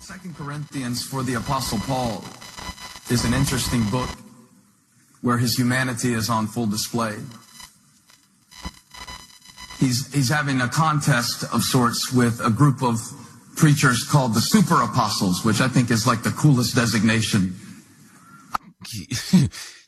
Second Corinthians for the Apostle Paul is an interesting book where his humanity is on full display. He's having a contest of sorts with a group of preachers called the super apostles, which I think is like the coolest designation.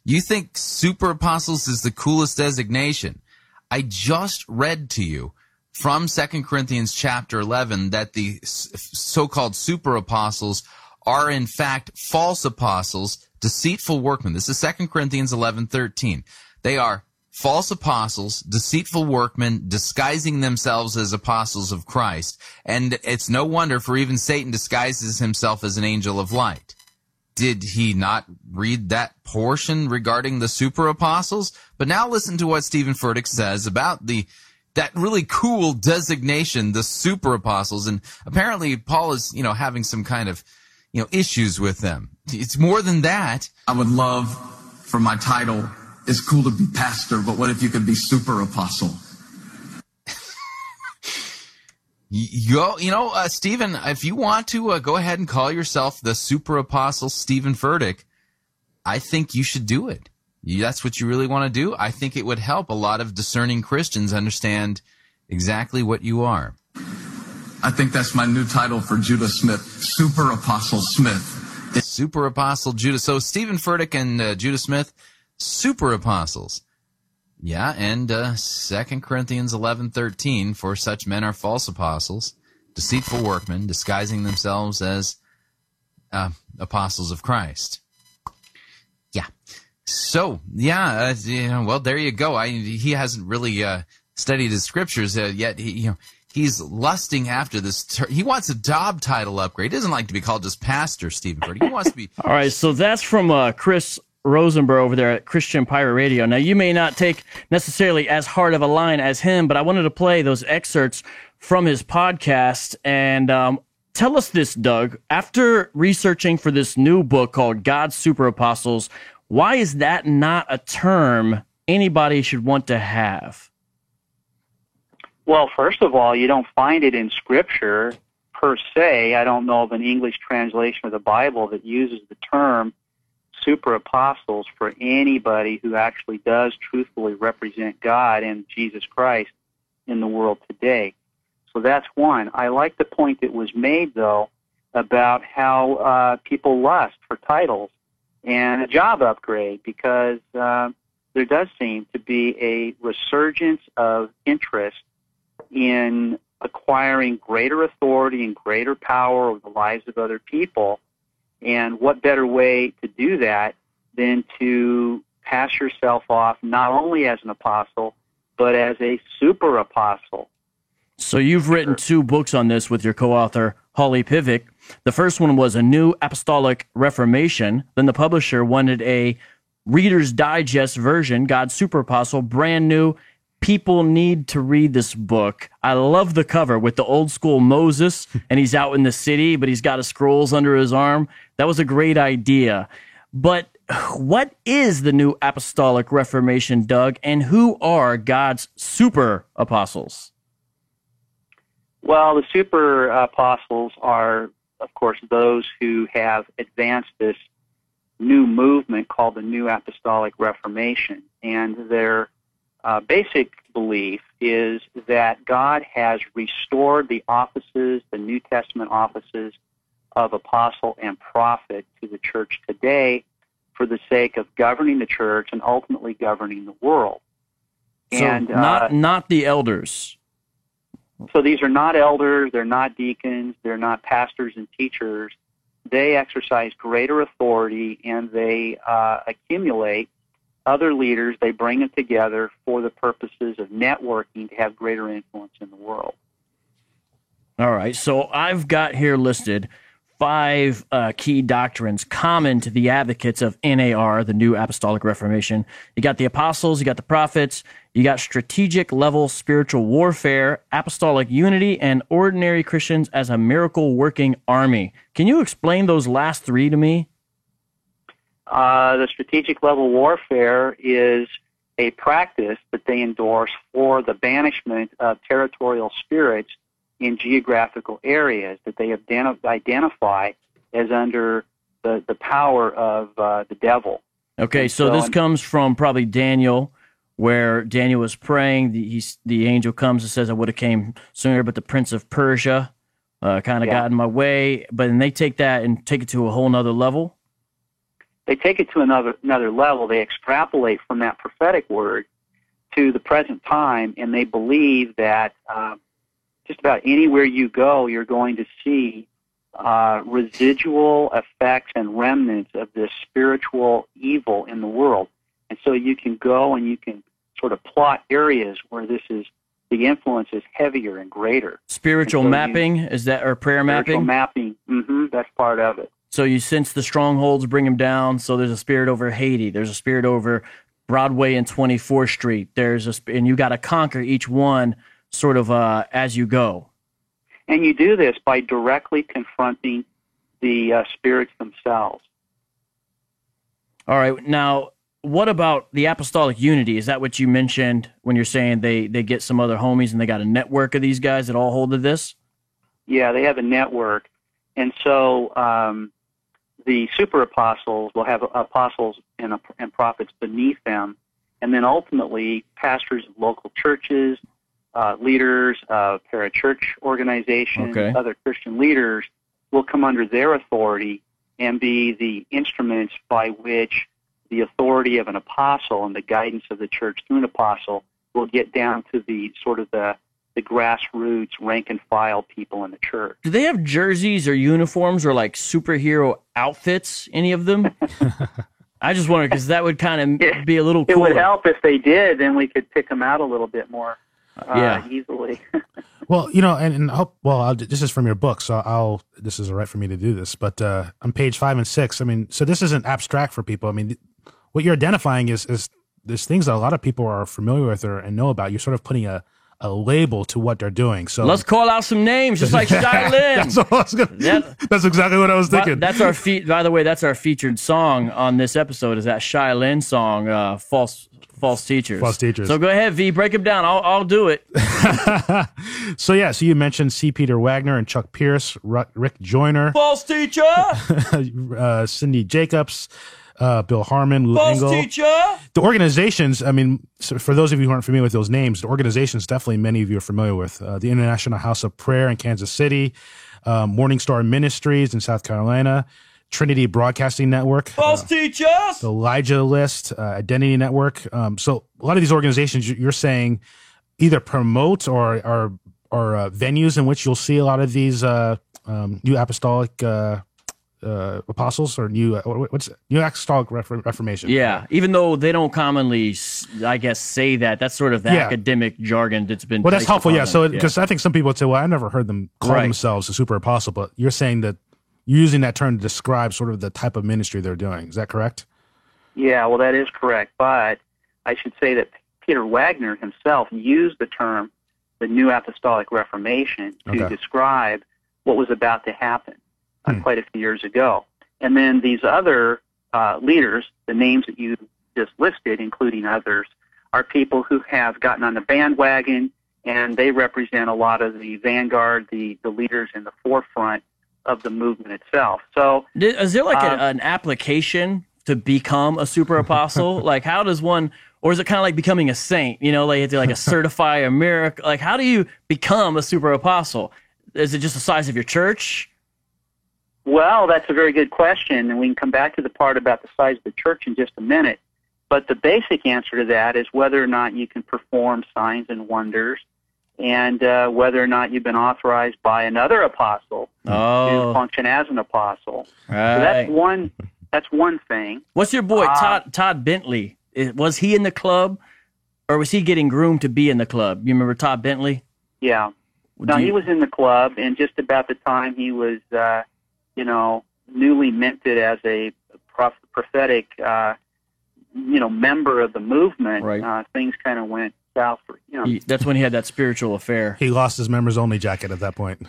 You think super apostles is the coolest designation? I just read to you from 2 Corinthians chapter 11 that the so-called super apostles are in fact false apostles, deceitful workmen. This is 2 Corinthians 11:13. They are false apostles, deceitful workmen, disguising themselves as apostles of Christ. And it's no wonder, for even Satan disguises himself as an angel of light. Did he not read that portion regarding the super apostles? But now listen to what Stephen Furtick says about that really cool designation, the super apostles. And apparently Paul is, having some kind of, issues with them. It's more than that. I would love for my title, it's cool to be pastor, but what if you could be super apostle? Stephen, if you want to go ahead and call yourself the super apostle Stephen Furtick, I think you should do it. That's what you really want to do. I think it would help a lot of discerning Christians understand exactly what you are. I think that's my new title for Judah Smith, Super Apostle Smith. Super Apostle Judah. So Stephen Furtick and Judah Smith, super apostles. Yeah, and 2 Corinthians 11:13, for such men are false apostles, deceitful workmen, disguising themselves as apostles of Christ. Yeah. So, well, there you go. He hasn't really studied his scriptures yet. He's lusting after this. He wants a job title upgrade. He doesn't like to be called just pastor, Stephen Furtick. He wants to be... All right, so that's from Chris Rosenberg over there at Christian Pirate Radio. Now, you may not take necessarily as hard of a line as him, but I wanted to play those excerpts from his podcast. And tell us this, Doug. After researching for this new book called God's Super Apostles, why is that not a term anybody should want to have? Well, first of all, you don't find it in Scripture per se. I don't know of an English translation of the Bible that uses the term super apostles for anybody who actually does truthfully represent God and Jesus Christ in the world today. So that's one. I like the point that was made, though, about how people lust for titles and a job upgrade, because there does seem to be a resurgence of interest in acquiring greater authority and greater power over the lives of other people. And what better way to do that than to pass yourself off not only as an apostle, but as a super apostle. So you've written two books on this with your co-author, Holly Pivec. The first one was A New Apostolic Reformation. Then the publisher wanted a Reader's Digest version, God's Super Apostle, brand new. People need to read this book. I love the cover with the old school Moses, and he's out in the city, but he's got his scrolls under his arm. That was a great idea. But what is the New Apostolic Reformation, Doug, and who are God's super apostles? Well, the super apostles are, of course, those who have advanced this new movement called the New Apostolic Reformation. And their basic belief is that God has restored the offices, the New Testament offices of apostle and prophet to the church today for the sake of governing the church and ultimately governing the world. So and not the elders. So these are not elders, they're not deacons, they're not pastors and teachers. They exercise greater authority, and they accumulate other leaders. They bring them together for the purposes of networking to have greater influence in the world. All right, so I've got here listed 5 key doctrines common to the advocates of NAR, the New Apostolic Reformation. You got the apostles, you got the prophets, you got strategic level spiritual warfare, apostolic unity, and ordinary Christians as a miracle working army. Can you explain those last 3 to me? The strategic level warfare is a practice that they endorse for the banishment of territorial spirits in geographical areas that they identify as under the power of the devil. Okay, so this comes from probably Daniel, where Daniel was praying. The angel comes and says, "I would have came sooner, but the prince of Persia kind of got in my way." But then they take that and take it to a whole nother level. They take it to another level. They extrapolate from that prophetic word to the present time, and they believe that just about anywhere you go, you're going to see residual effects and remnants of this spiritual evil in the world. And so you can go and you can sort of plot areas where the influence is heavier and greater. Spiritual mapping, is that, or prayer spiritual mapping? That's part of it. So you sense the strongholds, bring them down. So there's a spirit over Haiti. There's a spirit over Broadway and 24th Street. And you got to conquer each one sort of as you go. And you do this by directly confronting the spirits themselves. All right. Now, what about the apostolic unity? Is that what you mentioned when you're saying they get some other homies and they got a network of these guys that all hold to this? Yeah, they have a network. And so the super apostles will have apostles and prophets beneath them. And then ultimately, pastors of local churches, leaders of parachurch organizations, other Christian leaders will come under their authority and be the instruments by which the authority of an apostle and the guidance of the church through an apostle will get down to the sort of the grassroots, rank and file people in the church. Do they have jerseys or uniforms or like superhero outfits, any of them? I just wonder, because that would kind of be a little cooler. It would help if they did, then we could pick them out a little bit more easily. Well, and I hope, this is from your book, so this is all right for me to do this, but on page 5 and 6, I mean, so this isn't abstract for people. I mean, what you're identifying is there's things that a lot of people are familiar with and know about. You're sort of putting a label to what they're doing. So let's call out some names, just like Shylin. That's exactly what I was thinking. That's our by the way, that's our featured song on this episode. Is that Shylin song, False Teachers. False Teachers. So go ahead, V, break them down. I'll do it. So you mentioned C. Peter Wagner and Chuck Pierce, Rick Joyner, false teacher, Cindy Jacobs, Bill Harmon, Lou false Engle. teacher. The organizations, I mean, so for those of you who aren't familiar with those names, the organizations definitely many of you are familiar with. The International House of Prayer in Kansas City, Morning Star Ministries in South Carolina, Trinity Broadcasting Network, false teachers, the Elijah List, Identity Network. So a lot of these organizations, you're saying, either promote or are venues in which you'll see a lot of these new apostolic apostles or new apostolic reformation. Yeah, even though they don't commonly, I guess, say that. That's sort of the academic jargon that's been. Well, that's helpful. Yeah, so because I think some people would say, "Well, I never heard them call themselves a super apostle," but you're saying that you're using that term to describe sort of the type of ministry they're doing. Is that correct? Yeah, well, that is correct. But I should say that Peter Wagner himself used the term the New Apostolic Reformation to describe what was about to happen quite a few years ago. And then these other leaders, the names that you just listed, including others, are people who have gotten on the bandwagon, and they represent a lot of the vanguard, the leaders in the forefront of the movement itself. So, is there like an application to become a super apostle? Like, how does one, or is it kind of like becoming a saint? You know, like it's like a certify a miracle. Like, how do you become a super apostle? Is it just the size of your church? Well, that's a very good question, and we can come back to the part about the size of the church in just a minute. But the basic answer to that is whether or not you can perform signs and wonders, and whether or not you've been authorized by another apostle to function as an apostle. Right. So that's one thing. What's your boy Todd Bentley? Was he in the club, or was he getting groomed to be in the club? You remember Todd Bentley? Yeah. No, he was in the club, and just about the time he was, newly minted as a prophetic, member of the movement. Right. Things kind of went south for him. That's when he had that spiritual affair. He lost his members only jacket at that point.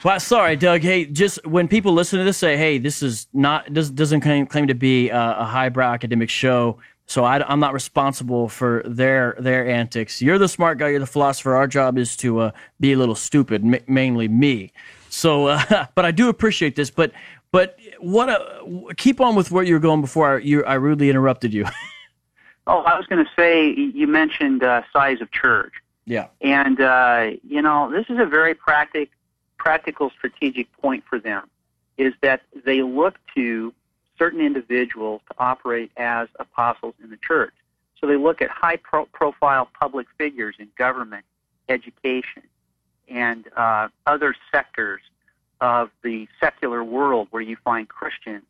Well, sorry, Doug. Hey, just when people listen to this, say, "Hey, this is not doesn't claim to be a highbrow academic show." So I'm not responsible for their antics. You're the smart guy. You're the philosopher. Our job is to be a little stupid, mainly me. So, but I do appreciate this. But keep on with where you were going before I rudely interrupted you. Oh, I was going to say, you mentioned size of church. Yeah. And, this is a very practical strategic point for them, is that they look to certain individuals to operate as apostles in the church. So they look at high-profile public figures in government, education, and other sectors of the secular world where you find Christians,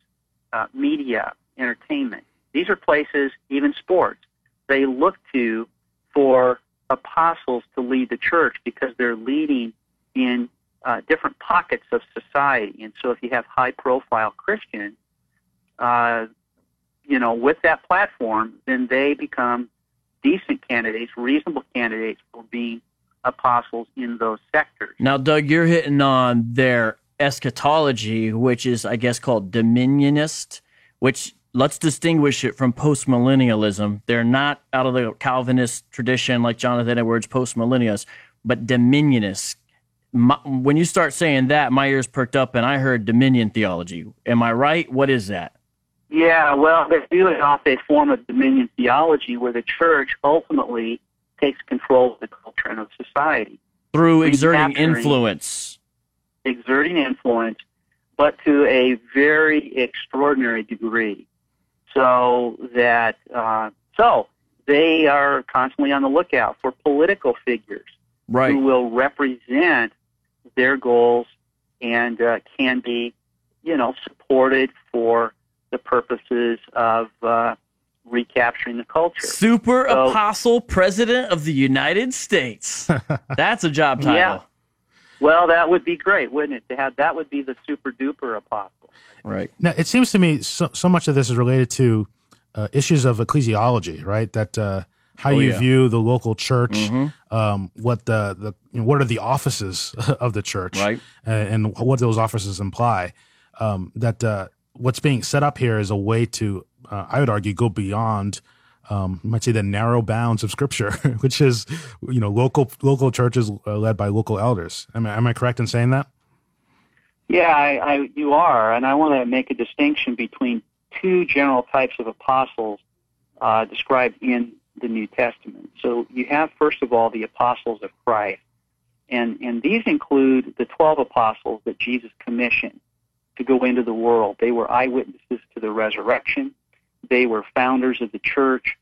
media, entertainment. These are places, even sports, they look to for apostles to lead the church because they're leading in different pockets of society. And so if you have high-profile Christians, with that platform, then they become decent candidates, reasonable candidates for being apostles in those sectors. Now, Doug, you're hitting on their eschatology, which is, I guess, called dominionist, which let's distinguish it from postmillennialism. They're not out of the Calvinist tradition like Jonathan Edwards, postmillennialists, but dominionists. When you start saying that, my ears perked up and I heard dominion theology. Am I right? What is that? Yeah, well, they do it off a form of dominion theology where the church ultimately takes control of the culture and of society. Through exerting influence. Exerting influence, but to a very extraordinary degree. So that, they are constantly on the lookout for political figures who will represent their goals and can be, supported for the purposes of recapturing the culture. Super Apostle President of the United States. That's a job title. Yeah. Well, that would be great, wouldn't it? That would be the super duper apostle. Right. Now, it seems to me so much of this is related to issues of ecclesiology, right? That how you view the local church, what what are the offices of the church, right? And what those offices imply. That what's being set up here is a way to, I would argue, go beyond, you might say, the narrow bounds of Scripture, which is, local churches led by local elders. Am I correct in saying that? Yeah, you are, and I want to make a distinction between two general types of apostles described in the New Testament. So you have, first of all, the apostles of Christ, and these include the 12 apostles that Jesus commissioned to go into the world. They were eyewitnesses to the resurrection. They were founders of the church,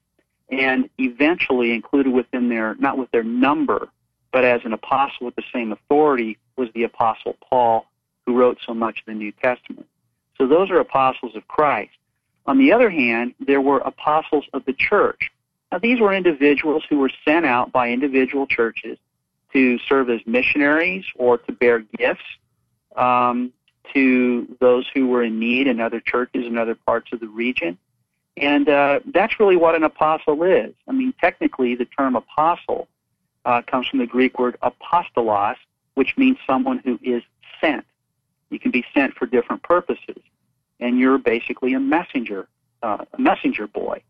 and eventually included within their, not with their number, but as an apostle with the same authority, was the Apostle Paul, who wrote so much of the New Testament. So those are apostles of Christ. On the other hand, there were apostles of the church. Now, these were individuals who were sent out by individual churches to serve as missionaries or to bear gifts to those who were in need in other churches in other parts of the region. And that's really what an apostle is. I mean, technically, the term apostle comes from the Greek word apostolos, which means someone who is sent. You can be sent for different purposes, and you're basically a messenger boy.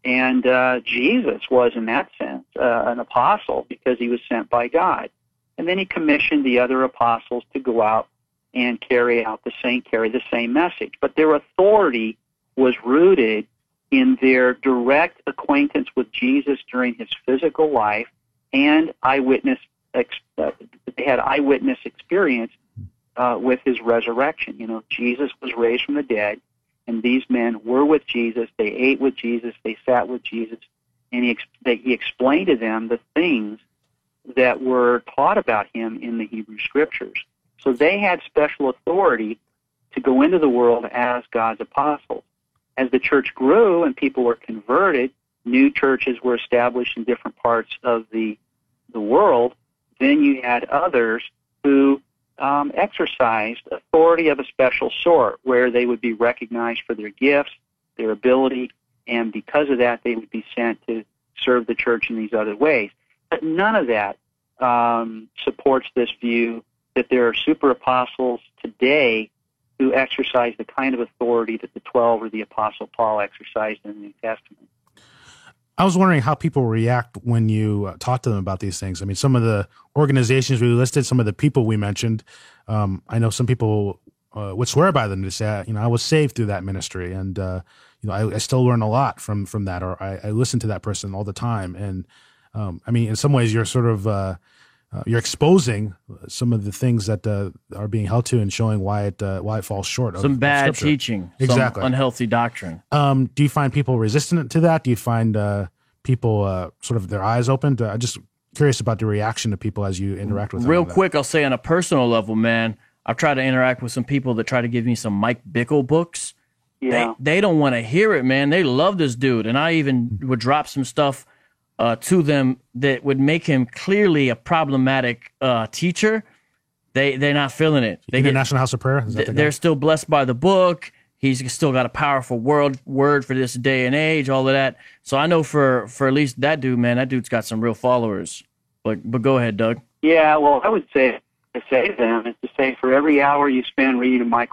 And Jesus was, in that sense, an apostle because he was sent by God. And then he commissioned the other apostles to go out and carry the same message. But their authority was rooted in their direct acquaintance with Jesus during his physical life and they had eyewitness experience with his resurrection. Jesus was raised from the dead, and these men were with Jesus. They ate with Jesus. They sat with Jesus, and he explained to them the things that were taught about him in the Hebrew Scriptures. So they had special authority to go into the world as God's apostles. As the church grew and people were converted, new churches were established in different parts of the world, then you had others who exercised authority of a special sort, where they would be recognized for their gifts, their ability, and because of that, they would be sent to serve the church in these other ways. But none of that supports this view that there are super apostles today who exercise the kind of authority that the 12 or the Apostle Paul exercised in the New Testament. I was wondering how people react when you talk to them about these things. I mean, some of the organizations we listed, some of the people we mentioned, I know some people would swear by them to say, I was saved through that ministry, and I still learn a lot from that, or I listen to that person all the time. And I mean, in some ways, you're sort of you're exposing some of the things that are being held to and showing why it falls short. Some bad Scripture. teaching, Exactly. some unhealthy doctrine. Do you find people resistant to that? Do you find people sort of their eyes opened? I'm just curious about the reaction to people as you interact with them. Real quick, I'll say on a personal level, man, I've tried to interact with some people that try to give me some Mike Bickle books. Yeah. They don't want to hear it, man. They love this dude. And I even would drop some stuff to them that would make him clearly a problematic teacher. They're not feeling it. They get National House of Prayer. Is that the guy? They're still blessed by the book. He's still got a powerful word for this day and age, all of that. So I know for at least that dude, man, that dude's got some real followers. But go ahead, Doug. Yeah, well, I would say to them is to say for every hour you spend reading a Mike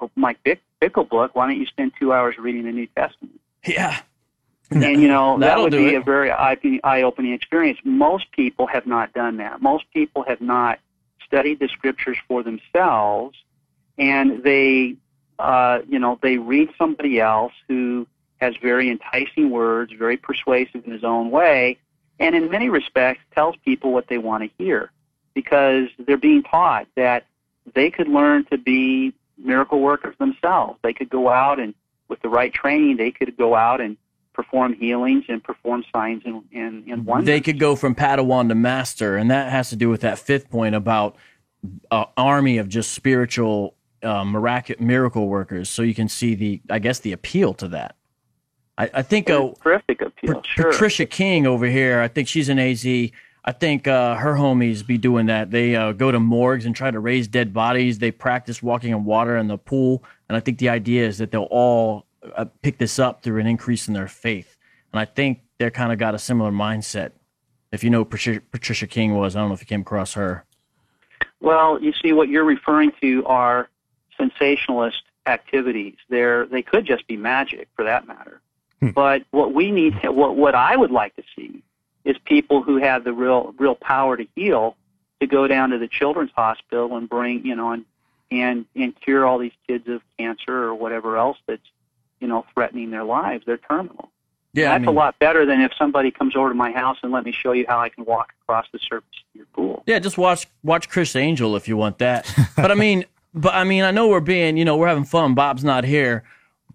Bickle book, why don't you spend 2 hours reading the New Testament? Yeah. And, that would be it. a very eye-opening experience. Most people have not done that. Most people have not studied the Scriptures for themselves, and they read somebody else who has very enticing words, very persuasive in his own way, and in many respects tells people what they want to hear, because they're being taught that they could learn to be miracle workers themselves. They could go out and, with the right training, they could go out and perform healings and perform signs and wonders. They could go from Padawan to master, and that has to do with that fifth point about an army of just spiritual miracle workers. So you can see the appeal to that. I think terrific appeal. Sure. Patricia King over here, I think she's an AZ. I think her homies be doing that. They go to morgues and try to raise dead bodies. They practice walking in water in the pool, and I think the idea is that they'll all pick this up through an increase in their faith. And I think they're kind of got a similar mindset. If you know who Patricia King was, I don't know if you came across her. Well, you see, what you're referring to are sensationalist activities. They could just be magic, for that matter. But what we need, what I would like to see, is people who have the real power to heal, to go down to the children's hospital and bring, and cure all these kids of cancer or whatever else that's, threatening their lives. They're terminal. Yeah, that's a lot better than if somebody comes over to my house and let me show you how I can walk across the surface of your pool. Yeah, just watch Chris Angel if you want that. But I mean, I know we're being, we're having fun. Bob's not here,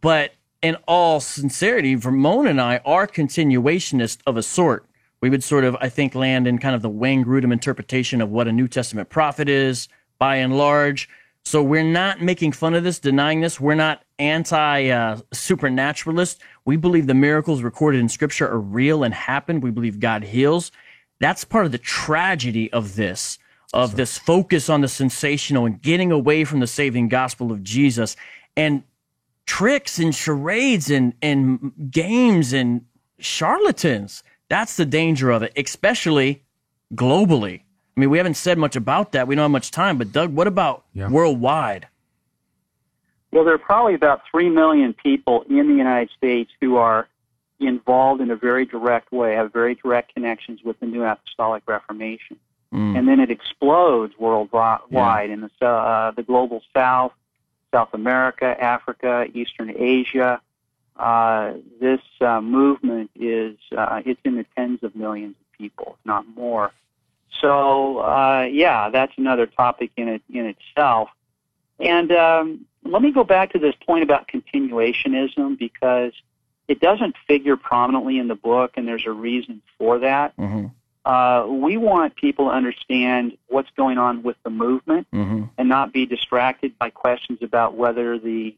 but in all sincerity, Ramon and I are continuationists of a sort. We would sort of, I think, land in kind of the Wayne Grudem interpretation of what a New Testament prophet is, by and large. So we're not making fun of this, denying this. We're not anti-supernaturalist. We believe the miracles recorded in Scripture are real and happened. We believe God heals. That's part of the tragedy of this focus on the sensational and getting away from the saving gospel of Jesus, and tricks and charades and games and charlatans. That's the danger of it, especially globally. I mean, we haven't said much about that. We don't have much time. But, Doug, what about worldwide? Well, there are probably about 3 million people in the United States who are involved in a very direct way, have very direct connections with the New Apostolic Reformation. And then it explodes worldwide in the global South, South America, Africa, Eastern Asia. This movement is it's in the tens of millions of people, if not more. So, that's another topic in itself. And let me go back to this point about continuationism, because it doesn't figure prominently in the book, and there's a reason for that. Mm-hmm. We want people to understand what's going on with the movement, mm-hmm. and not be distracted by questions about whether the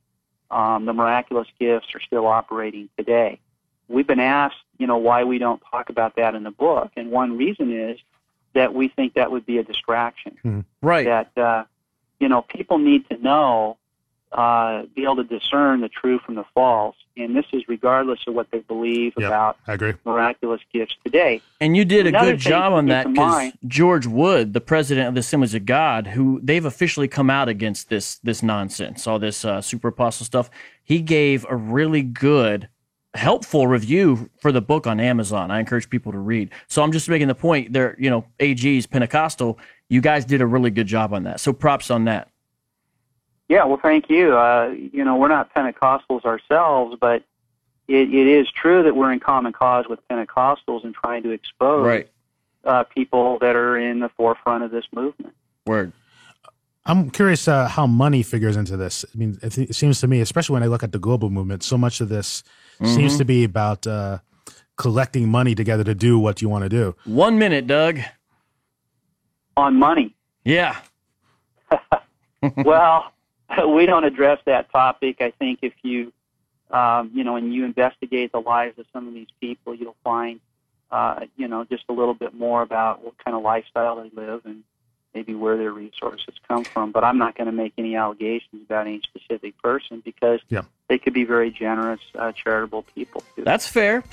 miraculous gifts are still operating today. We've been asked, why we don't talk about that in the book, and one reason is that we think that would be a distraction. Mm-hmm. Right. That, people need to know, be able to discern the true from the false, and this is regardless of what they believe about miraculous gifts today. And you did a good job on that, because George Wood, the president of the Assemblies of God, who they've officially come out against this nonsense, all this super apostle stuff, he gave a really good helpful review for the book on Amazon. I encourage people to read. So I'm just making the point there, AG's Pentecostal, you guys did a really good job on that. So props on that. Yeah, well, thank you. We're not Pentecostals ourselves, but it is true that we're in common cause with Pentecostals and trying to expose people that are in the forefront of this movement. Word. I'm curious how money figures into this. I mean, it seems to me, especially when I look at the global movement, so much of this seems to be about collecting money together to do what you want to do. 1 minute, Doug. On money. Yeah. Well, we don't address that topic. I think if you, when you investigate the lives of some of these people, you'll find, just a little bit more about what kind of lifestyle they live and maybe where their resources come from. But I'm not going to make any allegations about any specific person because they could be very generous, charitable people, too. That's fair.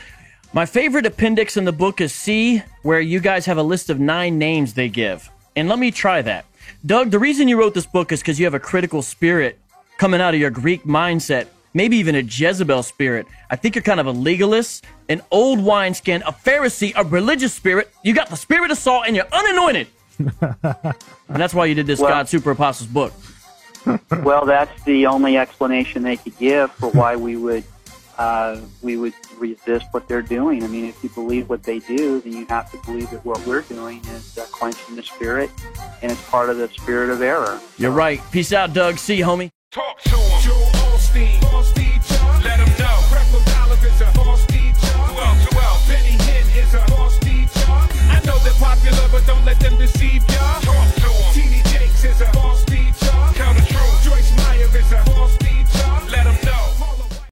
My favorite appendix in the book is C, where you guys have a list of 9 names they give. And let me try that. Doug, the reason you wrote this book is because you have a critical spirit coming out of your Greek mindset, maybe even a Jezebel spirit. I think you're kind of a legalist, an old wineskin, a Pharisee, a religious spirit. You got the spirit of Saul, and you're unanointed. And that's why you did this God Super Apostles book. Well, that's the only explanation they could give for why we would resist what they're doing. I mean, if you believe what they do, then you have to believe that what we're doing is quenching the spirit, and it's part of the spirit of error. You're right. Peace out, Doug. See you, homie. Talk to him. Joel Osteen.